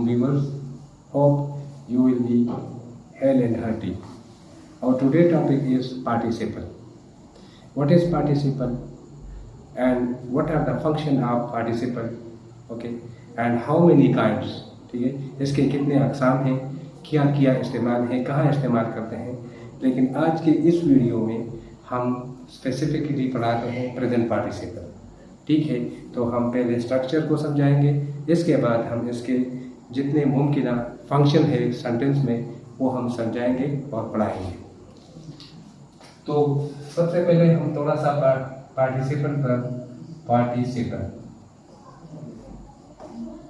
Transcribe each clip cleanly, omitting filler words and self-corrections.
viewers. Hope you will be hale and hearty. Our today topic is participle. What is participle and what are the function of participle? Okay, and how many kinds? ठीक है, इसके कितने अक़साम हैं, क्या क्या इस्तेमाल है, कहाँ इस्तेमाल करते हैं। लेकिन आज के इस वीडियो में हम स्पेसिफिकली पढ़ा रहे हैं प्रेजेंट पार्टिसिपल। ठीक है, तो हम पहले स्ट्रक्चर को समझाएंगे, इसके बाद हम इसके जितने मुमकिन फंक्शन है सेंटेंस में वो हम समझाएंगे और पढ़ाएंगे। तो सबसे पहले हम थोड़ा सा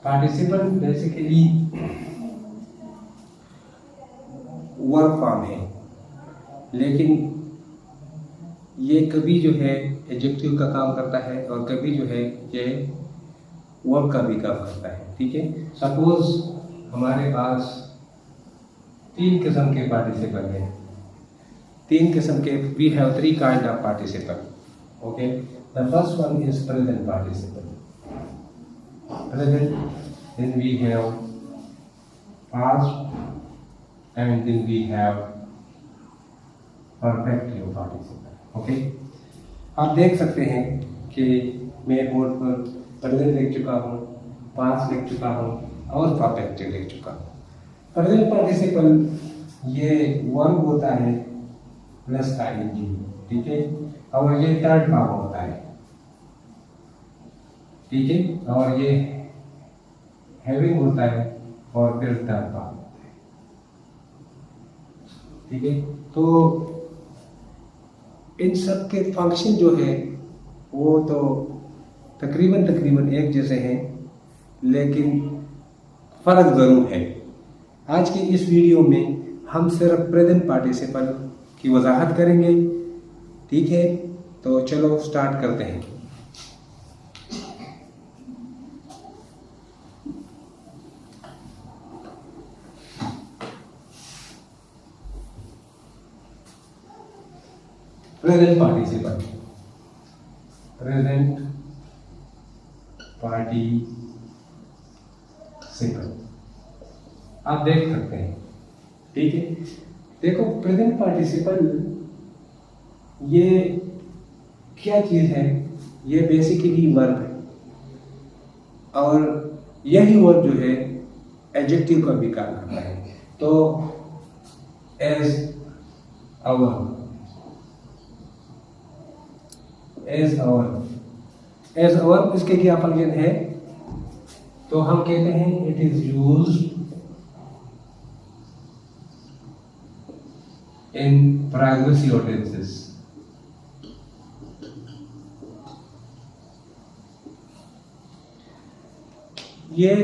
पार्टिसिपल बेसिकली वर्ब फॉर्म है, लेकिन ये कभी जो है एडजेक्टिव का काम करता है और कभी जो है ये वर्ब का भी काम करता है। ठीक है, सपोज हमारे पास 3 किस्म के पार्टिसिपल हैं। 3 किस्म के, we have 3 kind of participle. Okay, the first one is present participle. Present, then we have past, and then we have perfective participle. Okay, आप देख सकते हैं कि मैं बोर्ड पर प्रेजेंट लिख चुका हूँ, पास्ट लिख चुका हूँ और परफेक्टिव लिख चुका हूँ। प्रेजेंट पार्टिसिपल ये वर्ब होता है प्लस आईएनजी। ठीक है, और ये थर्ड फॉर्म होता है। ठीक है, और ये हैविंग होता है और फिर थर्ड फॉर्म होता है। ठीक है, तो इन सब के फंक्शन जो है वो तो तकरीबन एक जैसे हैं, लेकिन फ़र्क ज़रूर है। आज की इस वीडियो में हम सिर्फ प्रेजेंट पार्टिसिपल की वजाहत करेंगे। ठीक है, तो चलो स्टार्ट करते हैं। प्रेजेंट पार्टिसिपल, प्रेजेंट पार्टिसिपल आप देख सकते हैं। ठीक है, देखो प्रेजेंट पार्टिसिपल ये क्या चीज़ है, ये बेसिकली वर्ब है और यही वर्ब जो है एडजेक्टिव का भी काम करता है। तो एज अवर इसके क्या फंक्शन है, तो हम कहते हैं it is used in privacy tenses. ये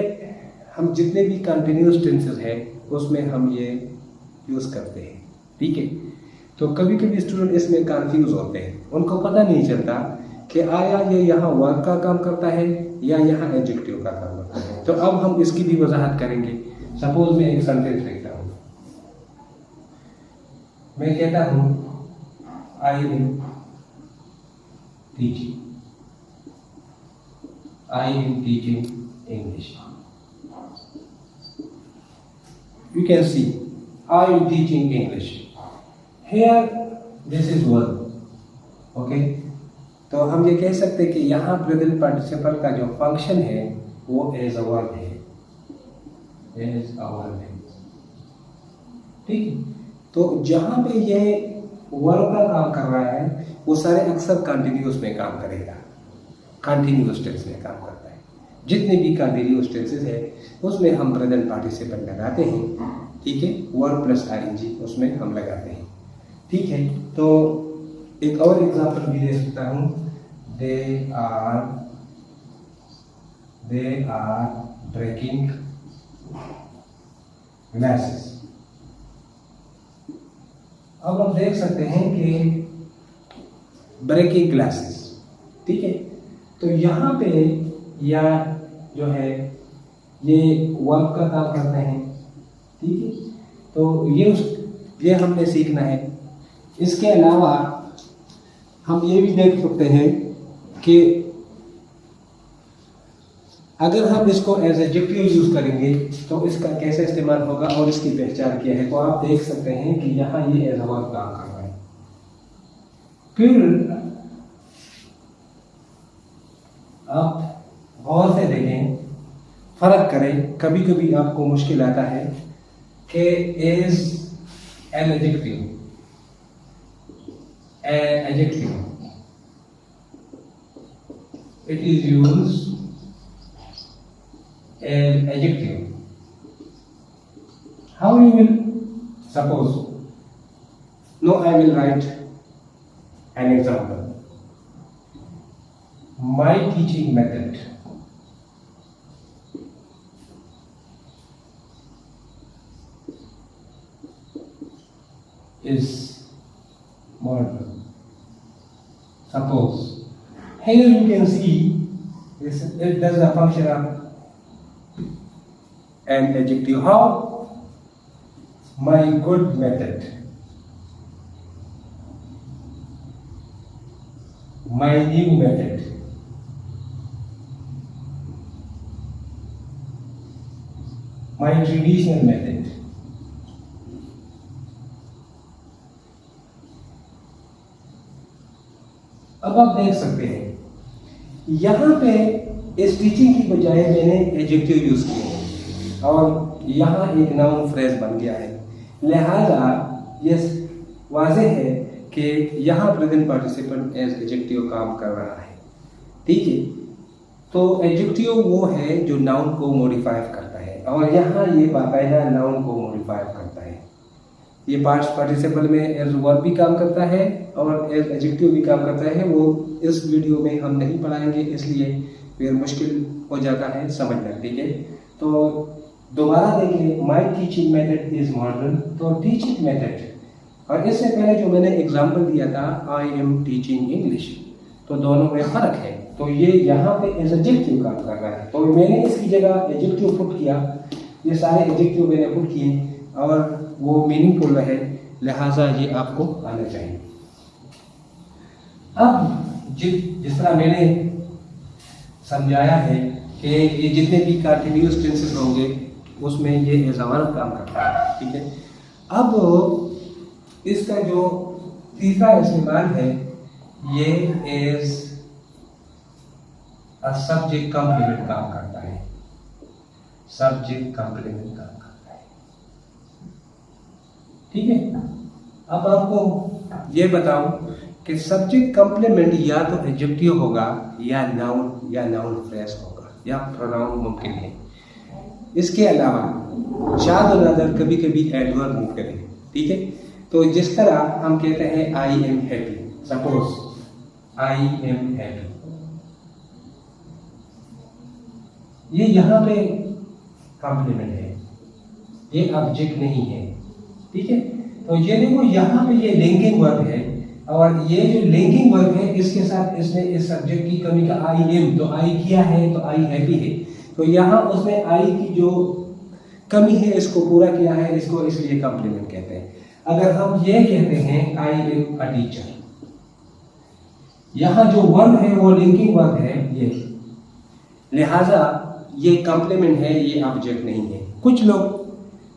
हम जितने भी कंटिन्यूअस टेंसेस हैं उसमें हम ये यूज करते हैं। ठीक है, तो कभी कभी स्टूडेंट इसमें कंफ्यूज होते हैं, उनको पता नहीं चलता कि आया ये यहाँ वर्ब का काम करता है या यहाँ एडजेक्टिव का काम करता है। तो अब हम इसकी भी वजाहत करेंगे। सपोज मैं एक सेंटेंस लिखता हूँ, मैं कहता हूँ I am teaching English. You can see I am teaching English. Here this is verb. Okay, तो हम ये कह सकते हैं कि यहाँ प्रेजेंट पार्टिसिपल का जो फंक्शन है वो एज अ वर्ब है, एज अ वर्ब है। ठीक, तो जहाँ पे ये वर्ब का काम कर रहा है वो सारे अक्सर कंटिन्यूअस में काम करेगा, कंटिन्यूअस टेंस में काम करता है। जितने भी कंटिन्यूअस टेंसेस है उसमें हम प्रेजेंट पार्टिसिपल लगाते हैं। ठीक है, वर्ब प्लस आईएनजी उसमें हम लगाते हैं। ठीक है, तो एक और एग्जांपल भी दे सकता हूँ, दे आर ब्रेकिंग ग्लासेस। अब हम देख सकते हैं कि ब्रेकिंग ग्लासेस। ठीक है, तो यहाँ पे या जो है ये वर्ब का काम करते हैं। ठीक है, तो ये हमने सीखना है। इसके अलावा हम ये भी देख सकते हैं कि अगर हम इसको एज एडजेक्टिव यूज करेंगे तो इसका कैसे इस्तेमाल होगा और इसकी पहचान क्या है, तो आप देख सकते हैं कि यहाँ ये एज अ वर्ब काम कर रहा है। फिर आप गौर से देखें, फर्क करें, कभी कभी आपको मुश्किल आता है कि is an adjective it is used as adjective. How you will suppose? No, I will write an example. My teaching method is modern. Suppose here you can see this, it does the function of an adjective. How? My good method, my new method, my traditional method. अब आप देख सकते हैं यहाँ पे इस teaching की बजाय मैंने एडजेक्टिव यूज किए हैं और यहाँ एक नाउन फ्रेज बन गया है। लिहाजा ये वाज़ेह है कि यहाँ प्रेजेंट पार्टिसिपेंट एज एडजेक्टिव काम कर रहा है। ठीक है, तो एडजेक्टिव वो है जो नाउन को मॉडिफाई करता है और यहाँ ये बाकायदा नाउन को मॉडिफाई करता है। ये पास्ट पार्टिसिपल में एज वर्ब भी काम करता है और एज एडजेक्टिव भी काम करता है। वो इस वीडियो में हम नहीं पढ़ाएंगे, इसलिए फिर मुश्किल हो जाता है समझना। ठीक है, तो दोबारा देखिए, my teaching method is modern, तो टीचिंग मेथड और इससे पहले जो मैंने एग्जाम्पल दिया था आई एम टीचिंग इंग्लिश, तो दोनों में फर्क है। तो ये यहाँ पे एज एडजेक्टिव काम कर रहा है, तो मैंने इसकी जगह एडजेक्टिव पुट किया। ये सारे एडजेक्टिव मैंने पुट किए और वो मीनिंगफुल रहे, लिहाजा ये आपको आना चाहिए। अब जिस तरह मैंने समझाया है कि ये जितने भी कंटिन्यूअस टेंसेस होंगे उसमें ये एज अ वर्ब काम करता है। ठीक है, अब इसका जो तीसरा इस्तेमाल है ये एज अ सब्जेक्ट कॉम्प्लीमेंट काम करता है। सब्जेक्ट कॉम्प्लीमेंट काम करता है। ठीक है, अब आपको ये बताऊं कि सब्जेक्ट कॉम्प्लीमेंट या तो एडजेक्टिव होगा या नाउन फ्रेज होगा या प्रोनाउन मुमकिन है। इसके अलावा शाद और नादर कभी कभी एडवर्ब भी करें। ठीक है, तो जिस तरह हम कहते हैं I am happy, suppose I am happy, ये यहाँ पे कॉम्प्लीमेंट है, ये ऑब्जेक्ट नहीं है। ठीक है, तो ये देखो यहाँ पे ये लिंकिंग वर्ब है और ये जो लिंकिंग वर्ब है इसके साथ इसने इस सब्जेक्ट की कमी का आई एम, तो आई किया है तो आई हैप्पी है, तो यहाँ उसने आई की जो कमी है इसको पूरा किया है, इसको इसलिए कॉम्प्लीमेंट कहते हैं। अगर हम ये कहते हैं आई एम अ टीचर, यहाँ जो वर्ब है वो लिंकिंग वर्ब है ये, लिहाजा ये कॉम्प्लीमेंट है, ये ऑब्जेक्ट नहीं है। कुछ लोग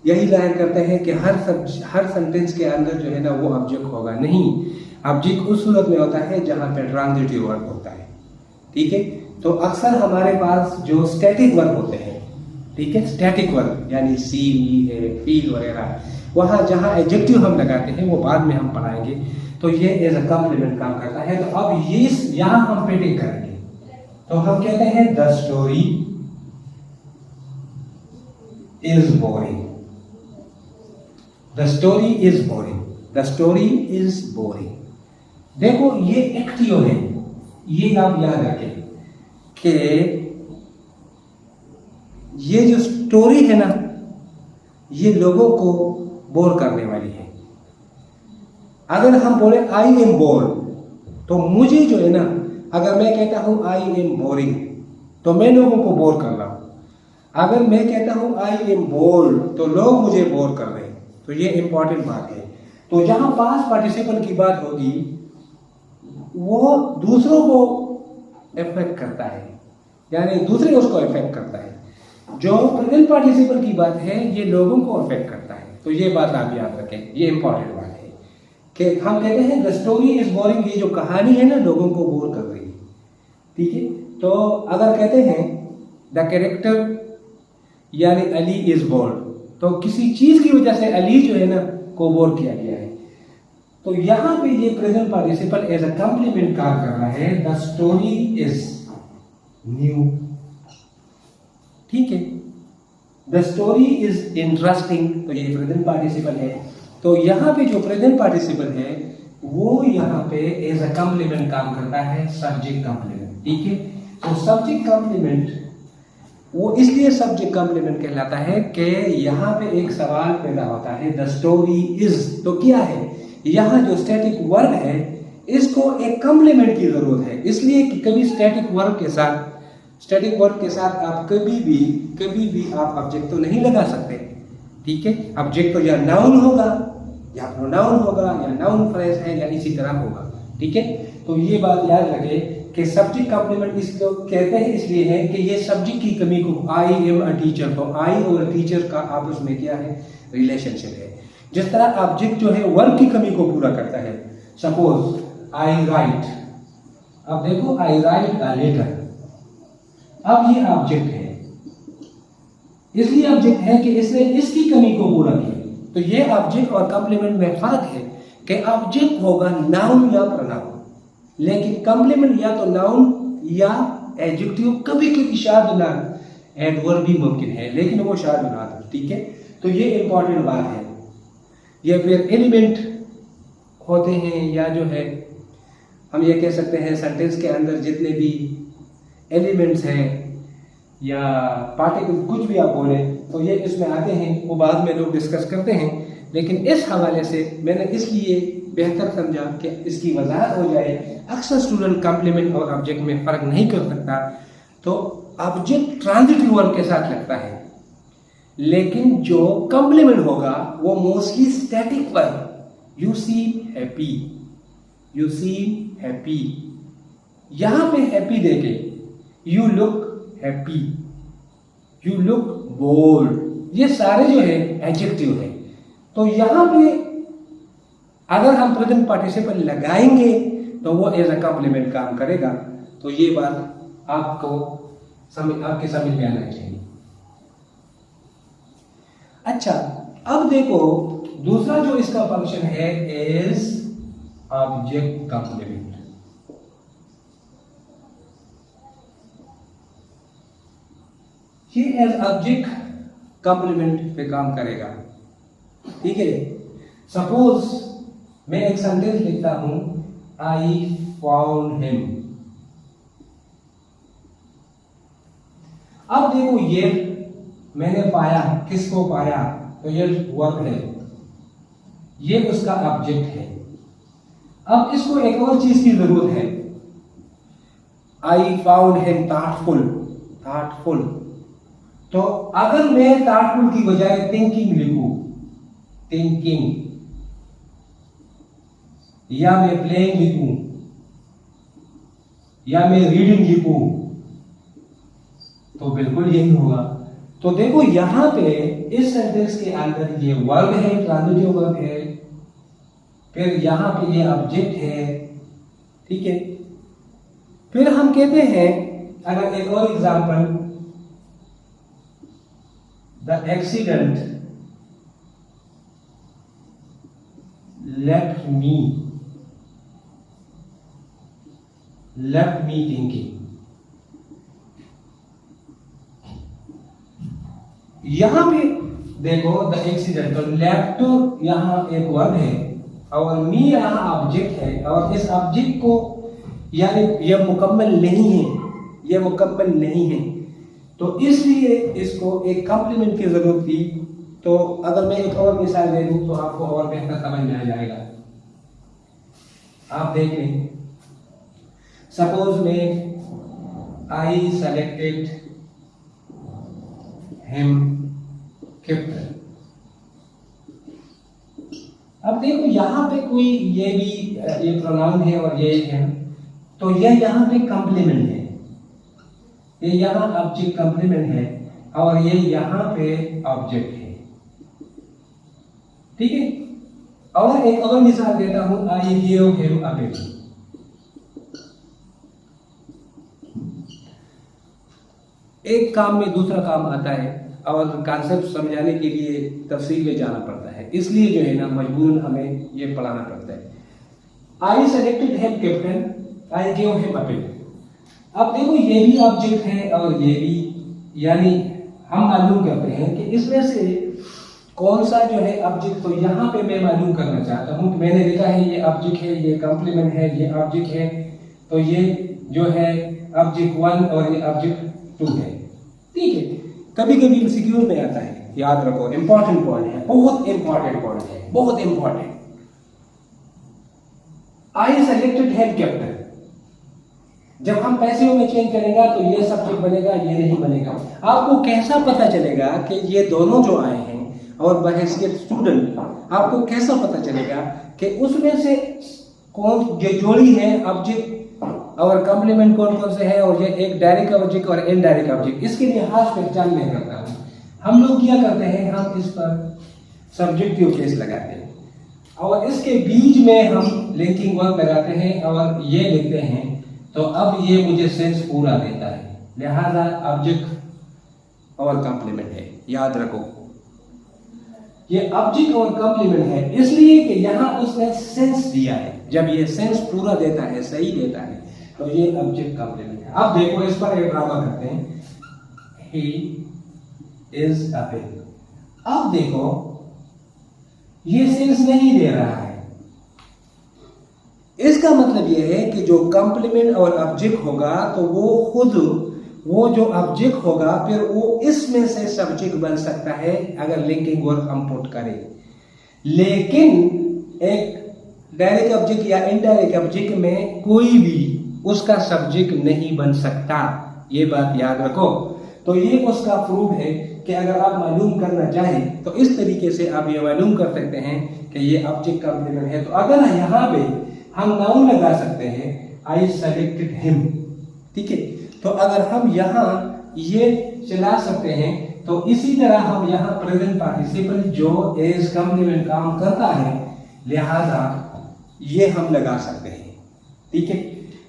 यही जाहिर करते हैं कि हर सेंटेंस के अंदर जो है ना वो ऑब्जेक्ट होगा। नहीं, ऑब्जेक्ट उस सूरत में होता है जहां पे ट्रांजिटिव वर्ब होता है। ठीक है, तो अक्सर हमारे पास जो स्टैटिक वर्ब होते हैं, ठीक है, स्टैटिक वर्ब यानी सी, है, फील वगैरह, वहां जहां एडजेक्टिव हम लगाते हैं वो बाद में हम पढ़ाएंगे, तो ये एज अ कॉम्प्लीमेंट काम करता है। तो अब ये यहां हम पेटिंग करेंगे, तो हम कहते हैं the story is boring, the story is boring, the story is boring. देखो ये एक्टिव है, ये आप याद रखें कि ये जो स्टोरी है ना ये लोगों को बोर करने वाली है। अगर हम बोले आई एम बोर, तो मुझे जो है ना, अगर मैं कहता हूं आई एम बोरिंग तो मैं लोगों को बोर कर रहा हूं। अगर मैं कहता हूं आई एम बोर्ड तो लोग मुझे बोर कर रहे हैं। तो ये इंपॉर्टेंट बात है। तो जहां पास्ट पार्टिसिपल की बात होगी वो दूसरों को इफेक्ट करता है, यानी दूसरे उसको इफेक्ट करता है। जो प्रेजेंट पार्टिसिपल की बात है ये लोगों को अफेक्ट करता है। तो ये बात आप याद रखें, ये इंपॉर्टेंट बात है कि हम कहते हैं द स्टोरी इज बोरिंग, ये जो कहानी है ना लोगों को बोर कर रही है। ठीक है, तो अगर कहते हैं द कैरेक्टर यानी अली इज बोर्ड, तो किसी चीज की वजह से अली जो है ना को बोर किया गया है। तो यहां पे ये present participle as a complement काम कर रहा है, द स्टोरी इज न्यू। ठीक है, द स्टोरी इज इंटरेस्टिंग, तो ये प्रेजेंट पार्टिसिपल है। तो यहाँ पे जो प्रेजेंट पार्टिसिपल है वो यहाँ पे एज अ कॉम्प्लीमेंट काम करता है, सब्जेक्ट कॉम्प्लीमेंट। ठीक है, तो सब्जेक्ट कॉम्प्लीमेंट वो इसलिए सब्जेक्ट कॉम्प्लीमेंट कहलाता है कि यहाँ पे एक सवाल पैदा होता है, द स्टोरी इज, तो क्या है यहाँ जो स्टैटिक वर्ब है इसको एक कॉम्प्लीमेंट की जरूरत है। इसलिए कि कभी स्टैटिक वर्ब के साथ आप कभी भी आप ऑब्जेक्ट तो नहीं लगा सकते। ठीक है, ऑब्जेक्ट तो या नाउन होगा या प्रोनाउन होगा या नाउन फ्रेज है या इसी तरह होगा। ठीक है, तो ये बात याद रखें कि सब्जेक्ट कॉम्प्लीमेंट इसको कहते हैं इसलिए है कि ये सब्जेक्ट की कमी को, आई एम अ टीचर, तो आई और टीचर का आपस में क्या है, रिलेशनशिप है। जिस तरह ऑब्जेक्ट जो है वर्ब की कमी को पूरा करता है। सपोज आई राइट, अब देखो आई राइट अ लेटर, अब ये ऑब्जेक्ट है, इसलिए ऑब्जेक्ट है कि इसने इसकी कमी को पूरा किया। तो ये ऑब्जेक्ट और कॉम्प्लीमेंट में फर्क है कि ऑब्जेक्ट होगा नाउन या प्रोनाउन, लेकिन कॉम्प्लीमेंट या तो नाउन या एडजेक्टिव, कभी कभी शाद नाम एडवर्ब भी मुमकिन है लेकिन वो शाद नाम। ठीक है, तो ये इंपॉर्टेंट बात है। ये फिर एलिमेंट होते हैं या जो है हम ये कह सकते हैं सेंटेंस के अंदर जितने भी एलिमेंट्स हैं या पार्टिकल कुछ भी आप बोले तो ये इसमें आते हैं, वो बाद में लोग डिस्कस करते हैं। लेकिन इस हवाले से मैंने इसलिए बेहतर समझा कि इसकी वजाहत हो जाए। अक्सर स्टूडेंट कॉम्प्लीमेंट और ऑब्जेक्ट में फ़र्क नहीं कर सकता, तो ऑब्जेक्ट ट्रांजिटिव वर्ब के साथ लगता है, लेकिन जो कॉम्प्लीमेंट होगा वो mostly static verb, you seem happy, you seem happy, यहां पे हैप्पी देके you look happy, you look bold, ये सारे जो है एडजेक्टिव है। तो यहां पे अगर हम प्रेजेंट पार्टिसिपल लगाएंगे तो वो एज अ कॉम्प्लीमेंट काम करेगा। तो ये बात आपके समझ में आना चाहिए। अच्छा, अब देखो दूसरा जो इसका फंक्शन है इज ऑब्जेक्ट कॉम्प्लीमेंट। ये एज ऑब्जेक्ट कॉम्प्लीमेंट पे काम करेगा। ठीक है, सपोज मैं एक सेंटेंस लिखता हूं, आई फाउंड हिम। अब देखो ये मैंने पाया, किसको पाया, तो ये वर्ब है, ये उसका ऑब्जेक्ट है। अब इसको एक और चीज की जरूरत है, I found him thoughtful, thoughtful. तो अगर मैं थॉटफुल की बजाय थिंकिंग लिखूं, थिंकिंग, या मैं प्लेइंग लिखूं, या मैं रीडिंग लिखूं, तो बिल्कुल यही होगा। तो देखो यहां पे इस सेंटेंस के अंदर ये वर्ब है, ट्रांजिटिव वर्ब है, फिर यहां पे ये ऑब्जेक्ट है। ठीक है, फिर हम कहते हैं, अगर एक और example, the accident left me thinking. यहां पे देखो द एक्सीडेंट, तो लेफ्ट यहां एक वर्ब है और मी यहां ऑब्जेक्ट है, और इस ऑब्जेक्ट को यानी यह मुकम्मल नहीं है, यह मुकम्मल नहीं है, तो इसलिए इसको एक कॉम्प्लीमेंट की जरूरत थी। तो अगर मैं एक और मिसाल दे दूं तो आपको और बेहतर समझ में आ जाएगा। आप देख लें, सपोज में आई सेलेक्टेड हिम कैप्टन। अब देखो यहां पे कोई ये भी ये प्रोनाउन है और ये है, तो यह यहां पे कॉम्प्लीमेंट है। ये यहाँ ऑब्जेक्ट कॉम्प्लीमेंट है और ये यहाँ पे ऑब्जेक्ट है, ठीक है। और एक और मिसाल देता हूं, I give him a paper. एक काम में दूसरा काम आता है और कॉन्सेप्ट समझाने के लिए तफसील में जाना पड़ता है, इसलिए जो है ना मजबूरन हमें ये पढ़ाना पड़ता है। I selected him captain, I give him a paper. अब देखो ये भी ऑब्जेक्ट है और ये भी, यानी हम मालूम करते हैं कि इसमें से कौन सा जो है ऑब्जेक्ट। तो यहाँ पे मैं मालूम करना चाहता हूँ कि मैंने लिखा है ये ऑब्जेक्ट है, ये कॉम्प्लीमेंट है, ये ऑब्जेक्ट है, तो ये जो है ऑब्जेक्ट 1 और ये ऑब्जेक्ट 2 है, ठीक है। कभी कभी एमसीक्यू में आता है, याद रखो, इंपॉर्टेंट पॉइंट है, बहुत इंपॉर्टेंट पॉइंट है, बहुत important. I selected head captain, जब हम पैसिव में चेंज करेंगे तो ये सब्जेक्ट बनेगा, ये नहीं बनेगा। आपको कैसा पता चलेगा कि ये दोनों जो आए हैं और बहैसियत स्टूडेंट, आपको कैसा पता चलेगा कि उसमें से कौन ये जोड़ी है ऑब्जेक्ट और कॉम्प्लीमेंट कौन कौन से है, और ये एक डायरेक्ट ऑब्जेक्ट और इनडायरेक्ट ऑब्जेक्ट। इसके लिए खास पहचान नहीं करता हूँ। हम लोग क्या करते हैं, हम इस पर सब्जेक्टिव केस लगाते हैं और इसके बीच में हम लिंकिंग वर्ब लगाते हैं और ये लिखते हैं, तो अब ये मुझे सेंस पूरा देता है, लिहाजा ऑब्जेक्ट और कॉम्प्लीमेंट है। याद रखो ये ऑब्जेक्ट और कॉम्प्लीमेंट है इसलिए कि यहाँ उसने सेंस दिया है। जब ये सेंस पूरा देता है, सही देता है, तो ये ऑब्जेक्ट कॉम्प्लीमेंट है। अब देखो इस पर एक ड्रामा करते हैं, ही इज अ पिग। अब देखो ये सेंस नहीं दे रहा है, इसका मतलब यह है कि जो कॉम्प्लीमेंट और ऑब्जेक्ट होगा तो वो खुद वो जो ऑब्जेक्ट होगा फिर वो इसमें से सब्जेक्ट बन सकता है अगर लिंकिंग वर्ब हम पुट करें। लेकिन एक डायरेक्ट ऑब्जेक्ट या इनडायरेक्ट ऑब्जेक्ट में कोई भी उसका सब्जेक्ट नहीं बन सकता, ये बात याद रखो। तो ये उसका प्रूफ है कि अगर आप मालूम करना चाहें तो इस तरीके से आप ये मालूम कर सकते हैं कि ये ऑब्जेक्ट कॉम्प्लीमेंट है। तो अगर यहाँ पे हम नाउन लगा सकते हैं, आई सेलेक्टेड हिम, ठीक है। तो अगर हम यहाँ ये चला सकते हैं तो इसी तरह हम यहाँ प्रेजेंट पार्टिसिपल जो एज कॉम्प्लीमेंट काम करता है, लिहाजा ये हम लगा सकते हैं, ठीक है।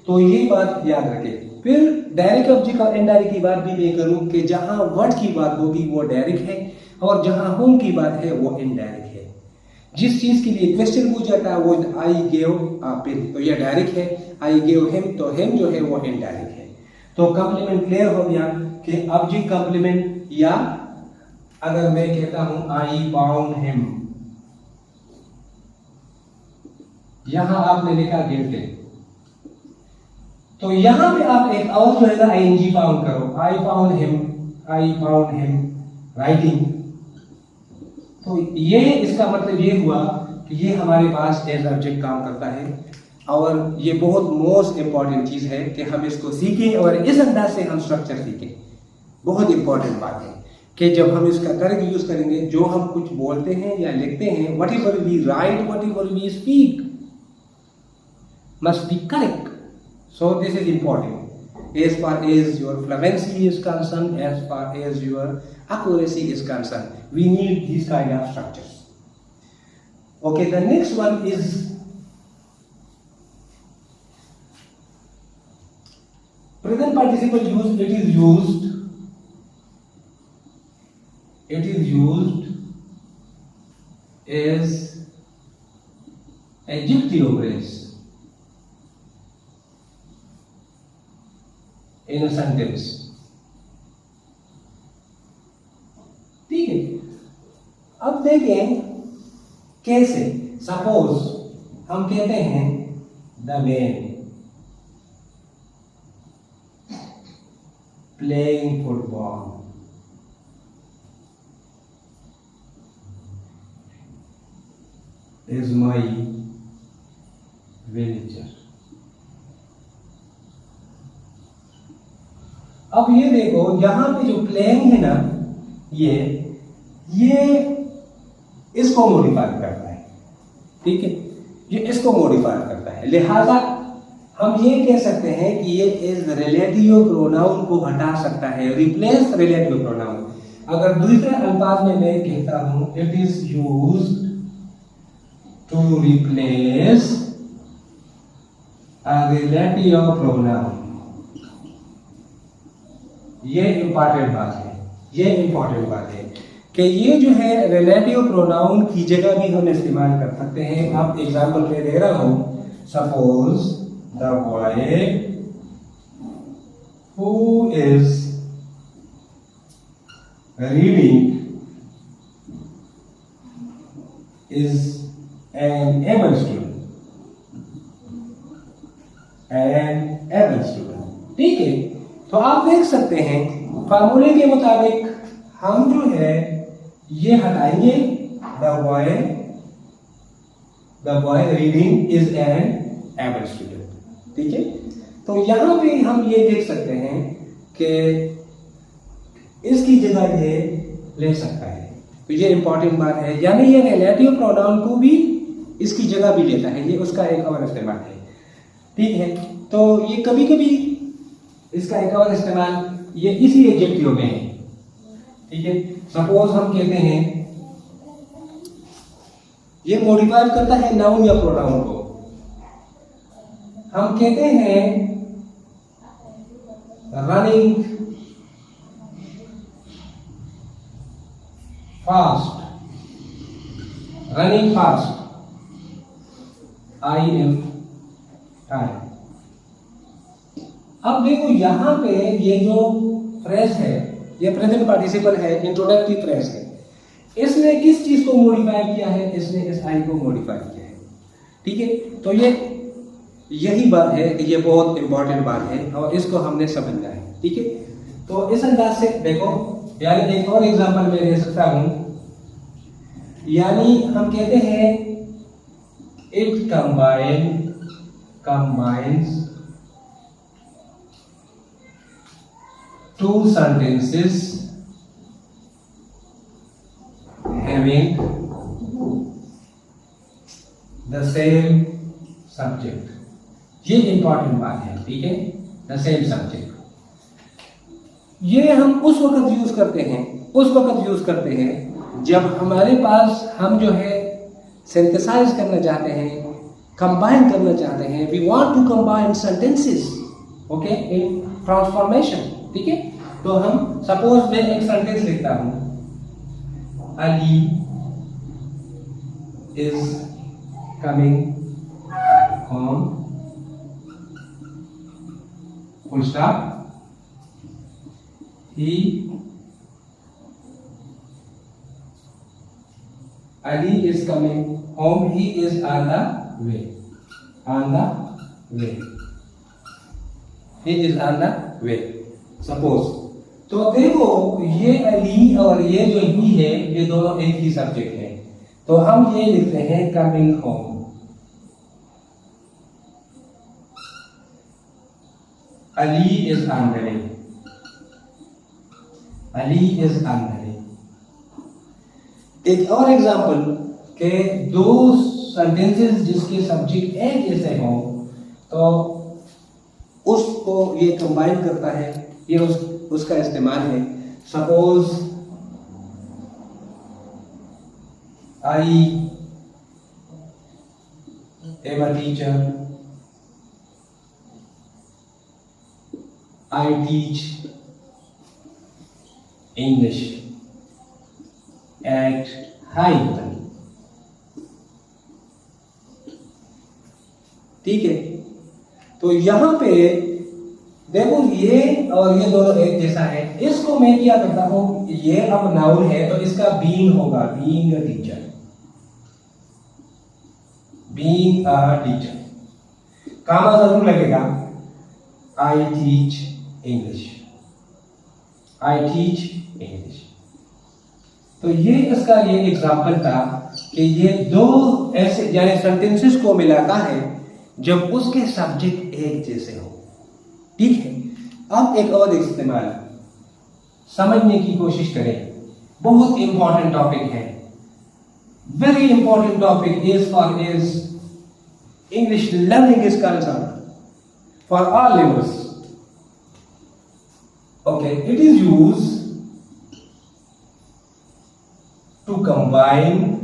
तो ये बात याद रखें। फिर डायरेक्ट ऑब्जेक्ट और इनडायरेक्ट की बात भी मैं करूँ कि जहाँ वर्ड की बात होगी वो डायरेक्ट है और जहाँ होम की बात है वो इनडायरेक्ट है। जिस चीज के लिए क्वेश्चन पूछ जाता है वो आई गेव अ पेन, तो ये डायरेक्ट है। आई गेव हिम, तो हिम जो है वो इनडायरेक्ट है। तो कॉम्प्लीमेंट क्लियर हो गया कि ऑब्जेक्ट कॉम्प्लीमेंट, या अगर मैं कहता हूं आई बाउंड हिम, यहां आपने लिखा गिल्टेड, तो यहां पे आप एक और जो है ना आईएनजी फाउंड करो, I found him, I found him writing. तो ये इसका मतलब ये हुआ कि ये हमारे पास एज ऑब्जेक्ट काम करता है और ये बहुत मोस्ट इंपॉर्टेंट चीज़ है कि हम इसको सीखें और इस अंदाज से हम स्ट्रक्चर सीखें। बहुत इंपॉर्टेंट बात है कि जब हम इसका करेक्ट यूज करेंगे, जो हम कुछ बोलते हैं या लिखते हैं, whatever we write, whatever we speak must be correct. So this is important as far as your fluency is concerned, as far as your accuracy is concerned. We need these kind of structures. Okay, the next one is present participle use. It is used as adjective phrase in a sentence. ठीक है, अब देखें कैसे। Suppose हम कहते हैं the man playing football, is my villager. अब ये देखो यहां पे जो प्लेइंग है ना, ये इसको मॉडिफाई करता है, ठीक है, ये इसको मॉडिफाई करता है। लिहाजा हम ये कह सकते हैं कि ये इस रिलेटिव प्रोनाउन को हटा सकता है, रिप्लेस रिलेटिव प्रोनाउन। अगर दूसरे अल्फाज में मैं कहता हूं it is used to replace a relative pronoun, ये इंपॉर्टेंट बात है, ये इंपॉर्टेंट बात है कि ये जो है रिलेटिव प्रोनाउन की जगह भी हम इस्तेमाल कर सकते हैं। आप एग्जांपल पे दे रहा हूं, suppose the boy who is reading is an able student, an able student. ठीक है, तो आप देख सकते हैं फार्मूले के मुताबिक हम जो है ये हटाएंगे, the boy reading is an able student. ठीक है, तो यहां पे हम ये देख सकते हैं कि इसकी जगह ये ले सकता है, तो ये इंपॉर्टेंट बात है। यानी ये रिलेटिव प्रोनाउन को भी इसकी जगह भी लेता है, ये उसका एक और इस्तेमाल है। ठीक है, तो ये कभी कभी इसका एक और इस्तेमाल ये इसी एडजेक्टिव में है। ठीक है, सपोज हम कहते हैं ये मॉडिफाई करता है नाउन या प्रोनाउन को। हम कहते हैं running fast, running fast, I am time. अब देखो यहां पे ये जो फ्रेज है ये प्रेजेंट पार्टिसिपल है, इंट्रोडक्टिव फ्रेज है। इसने किस चीज को मॉडिफाई किया है? इसने इस आई को मॉडिफाई किया है। ठीक है, तो ये यही बात है कि ये बहुत इंपॉर्टेंट बात है और इसको हमने समझना है। ठीक है, तो इस अंदाज से देखो, यानी एक और एग्जांपल मैं दे सकता हूं, यानी हम कहते हैं it combines two sentences having the same subject। ये इंपॉर्टेंट बात है। ठीक है, द सेम सब्जेक्ट ये हम उस वक्त यूज करते हैं जब हमारे पास हम जो है सिंथेसाइज करना चाहते हैं, कंबाइन करना चाहते हैं। We want to combine sentences, okay, in transformation. ठीक है, तो हम सपोज मैं एक सेंटेंस लिखता हूं, Ali is coming home, full stop, Ali is coming home, he is on the way, he is on the way। Suppose तो देखो ये अली और ये जो ही है ये दोनों एक ही सब्जेक्ट है, तो हम ये लिखते हैं coming home. Ali is on the way, Ali is on the way. एक और एग्जांपल के दो सेंटेंसेस जिसके सब्जेक्ट एक जैसे हो तो उसको ये कंबाइन करता है, ये उसका इस्तेमाल है। Suppose I am a teacher, I teach English at high level. ठीक है, तो यहां पे देखो ये और ये दोनों एक जैसा है। इसको मैं क्या करता हूं, ये अब नाउन है तो इसका बीइंग होगा, being a teacher, being a teacher. Comma जरूर लगेगा, I teach English, I teach English. तो ये इसका ये एग्जाम्पल था कि ये दो ऐसे यानी सेंटेंसेस को मिलाता है जब उसके सब्जेक्ट एक जैसे हो। ठीक है, अब एक और इस्तेमाल समझने की कोशिश करें, बहुत इंपॉर्टेंट टॉपिक है, very important topic is for is English learning is concern. for all levels. Okay, it is used to combine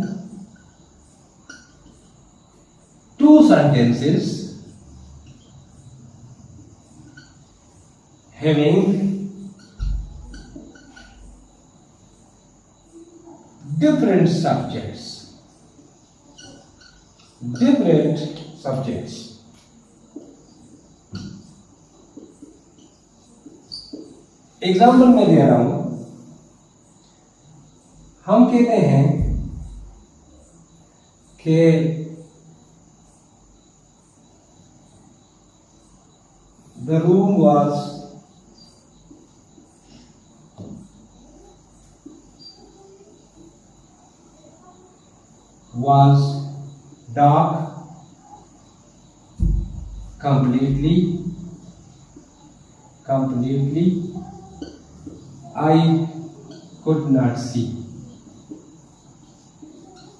two sentences having different subjects. Example में दे रहा हूं, हम कहते हैं कि the room was dark completely. I could not see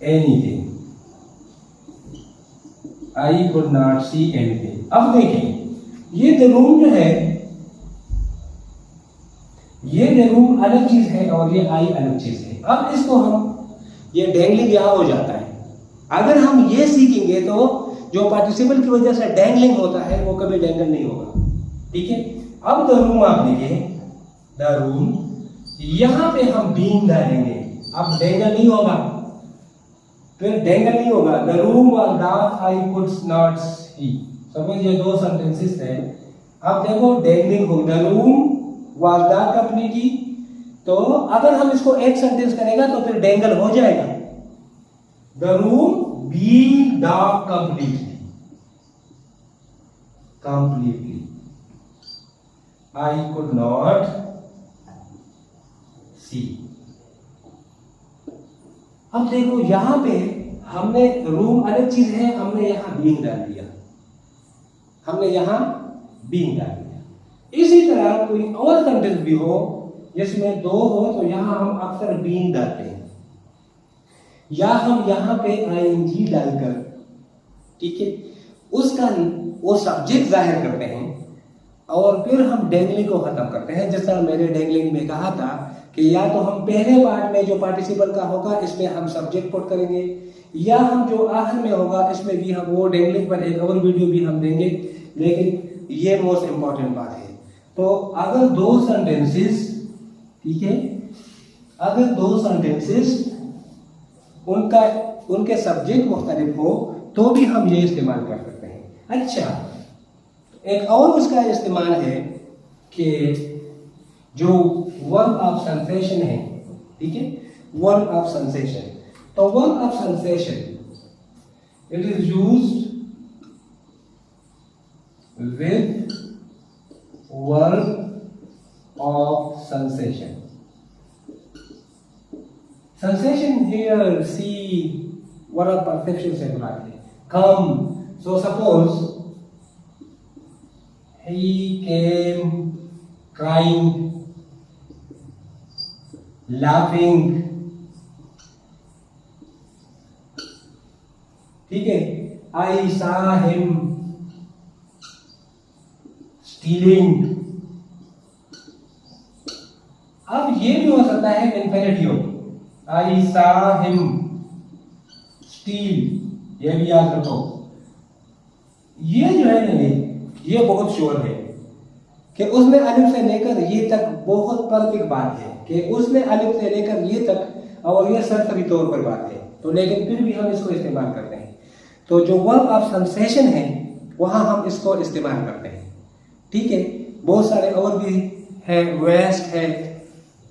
anything. अब देखें, ये द रूम जो है, ये द रूम अलग चीज है और ये आई अलग चीज है। अब इसको हम, ये डैंगलिंग यहां हो जाता है। अगर हम ये सीखेंगे तो जो पार्टिसिपल की वजह से डैंगलिंग होता है वो कभी डैंगल नहीं होगा। ठीक है, अब द रूम आप देखिए, द रूम, यहां पे हम बीइंग डालेंगे, अब डैंगल नहीं होगा, फिर डैंगल नहीं होगा। The room was dark, I could not see. Suppose ये दो सेंटेंसेस है, अब देखो डैंगलिंग हो, the room was dark completely, तो अगर हम इसको एक सेंटेंस करेगा तो फिर डैंगल हो जाएगा। The room being dark completely, I could not see. अब देखो यहां पे हमने रूम अलग चीज है, हमने यहां बीइंग डाल दिया, इसी तरह कोई और सेंटेंस भी हो जिसमें दो हो तो यहां हम अक्सर बीइंग डालते हैं, या हम यहां पे आईएनजी डालकर, ठीक है, उसका वो सब्जेक्ट जाहिर करते हैं और फिर हम डैंगलिंग को खत्म करते हैं। जिस तरह मैंने डैंगलिंग में कहा था कि या तो हम पहले पार्ट में जो पार्टिसिपल का होगा इसमें हम सब्जेक्ट पुट करेंगे, या हम जो आखिर में होगा इसमें भी हम वो डैंगलिंग पर एक और वीडियो भी हम देंगे, लेकिन ये मोस्ट इंपॉर्टेंट बात है। तो अगर दो सेंटेंसेस, ठीक है, अगर दो सेंटेंसेस उनके सब्जेक्ट मुख्तलिफ हो तो भी हम ये इस्तेमाल कर सकते हैं। अच्छा, एक और उसका इस्तेमाल है कि जो वर्ब ऑफ सेंसेशन है, ठीक है, वर्ब ऑफ सेंसेशन, तो verb of sensation it is used with verb of sensation. Sensation here see verb perception से बुलाते हैं, come. So suppose he came crying, laughing, ठीक है, I saw him stealing। अब ये भी हो सकता है इन्फिनिटी हो, I saw him steal, ये भी याद रखो। ये जो है ना, ये बहुत श्योर है कि उसने अलिफ से लेकर ये तक बहुत परफेक्ट बात है कि उसने अलिफ से लेकर ये तक, और ये सरसरी तौर पर बात है, तो लेकिन फिर भी हम इसको इस्तेमाल करते हैं। तो जो वर्ब ऑफ सेंसेशन है वहां हम इसको इस्तेमाल करते हैं, ठीक है। बहुत सारे और भी है, वेस्ट है,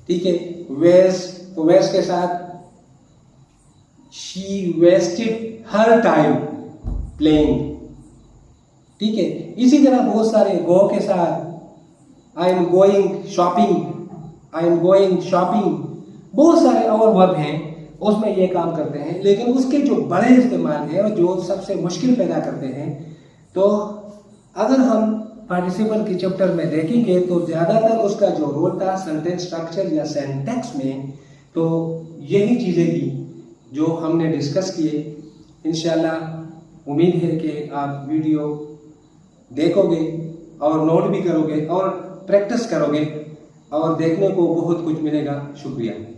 ठीक है, वेस्ट, तो वेस्ट के साथ she wasted her time playing, ठीक है। इसी तरह बहुत सारे गो के साथ आई एम गोइंग शॉपिंग, बहुत सारे और वर्ब हैं उसमें ये काम करते हैं, लेकिन उसके जो बड़े इस्तेमाल हैं और जो सबसे मुश्किल पैदा करते हैं, तो अगर हम पार्टिसिपल के चैप्टर में देखेंगे तो ज़्यादातर उसका जो रोल था सेंटेंस स्ट्रक्चर या सेंटेक्स में, तो यही चीज़ें थी जो हमने डिस्कस किए। इंशाल्लाह उम्मीद है कि आप वीडियो देखोगे और नोट भी करोगे और प्रैक्टिस करोगे और देखने को बहुत कुछ मिलेगा। शुक्रिया।